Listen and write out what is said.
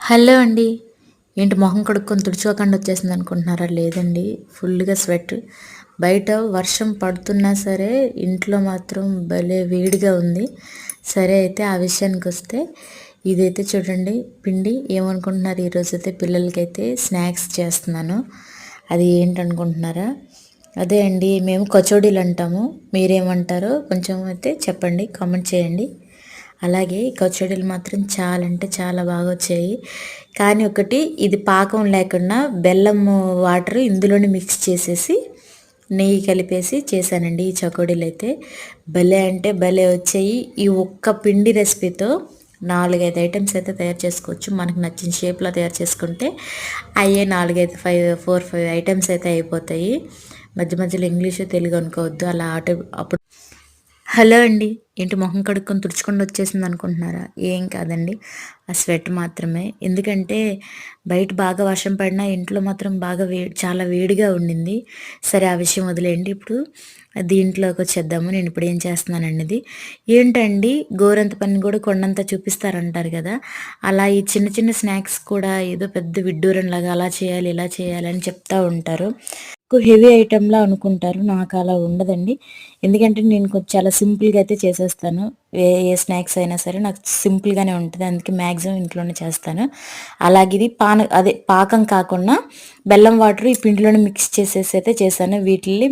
Hello అండి. ఏంటి మొహం కడుక్కొని తుడుచుకోకుండా వచ్చేసింది అనుకుంటున్నారా? లేదండి, ఫుల్గా స్వెట్. బయట వర్షం పడుతున్నా సరే ఇంట్లో మాత్రం భలే వేడిగా ఉంది. సరే అయితే ఆ విషయానికి వస్తే ఇదైతే చూడండి పిండి. ఏమనుకుంటున్నారు? ఈరోజైతే పిల్లలకైతే స్నాక్స్ చేస్తున్నాను. అది ఏంటనుకుంటున్నారా? అదే అండి, మేము కచోడీలు అంటాము. మీరేమంటారో కొంచెం అయితే చెప్పండి, కామెంట్ చేయండి. అలాగే ఈ కచోడీలు మాత్రం చాలా అంటే చాలా బాగా వచ్చాయి. కానీ ఒకటి, ఇది పాకం లేకుండా బెల్లం వాటర్ ఇందులోనే మిక్స్ చేసేసి నెయ్యి కలిపేసి చేశానండి ఈ చకోడీలు అయితే. భలే అంటే భలే వచ్చాయి. ఈ ఒక్క పిండి రెసిపీతో 4-5 ఐటమ్స్ అయితే తయారు చేసుకోవచ్చు. మనకు నచ్చిన షేప్లో తయారు చేసుకుంటే అయ్యే 4-5 ఐటమ్స్ అయితే అయిపోతాయి. మధ్య మధ్యలో ఇంగ్లీషు తెలుగు అనుకోవద్దు. అలా అప్పుడు హలో అండి. ఏంటి మొహం కడుక్కొని తుడుచుకొని వచ్చేసింది అనుకుంటున్నారా? ఏం కాదండి, ఆ స్వెట్ మాత్రమే. ఎందుకంటే బయట బాగా వర్షం పడినా ఇంట్లో మాత్రం బాగా చాలా వేడిగా ఉండింది. సరే ఆ విషయం వదిలేయండి. ఇప్పుడు దీంట్లోకి వచ్చేద్దాము. నేను ఇప్పుడు ఏం చేస్తున్నానండి ఇది. ఏంటండి, గోరంత పని కూడా కొండంత చూపిస్తారంటారు కదా! అలా ఈ చిన్న చిన్న స్నాక్స్ కూడా ఏదో పెద్ద విడ్డూరంలాగా అలా చేయాలి ఇలా చేయాలి అని చెప్తా ఉంటారు. హెవీ ఐటెంలా అనుకుంటారు. నాకు అలా ఉండదండి. ఎందుకంటే నేను కొంచెం చాలా సింపుల్గా అయితే చేసేస్తాను. ఏ ఏ స్నాక్స్ అయినా సరే నాకు సింపుల్గానే ఉంటుంది. అందుకే మ్యాక్సిమం ఇంట్లోనే చేస్తాను. అలాగే ఇది అదే పాకం కాకుండా బెల్లం వాటర్ ఈ పిండిలోనే మిక్స్ చేసేసి అయితే చేశాను. వీటిని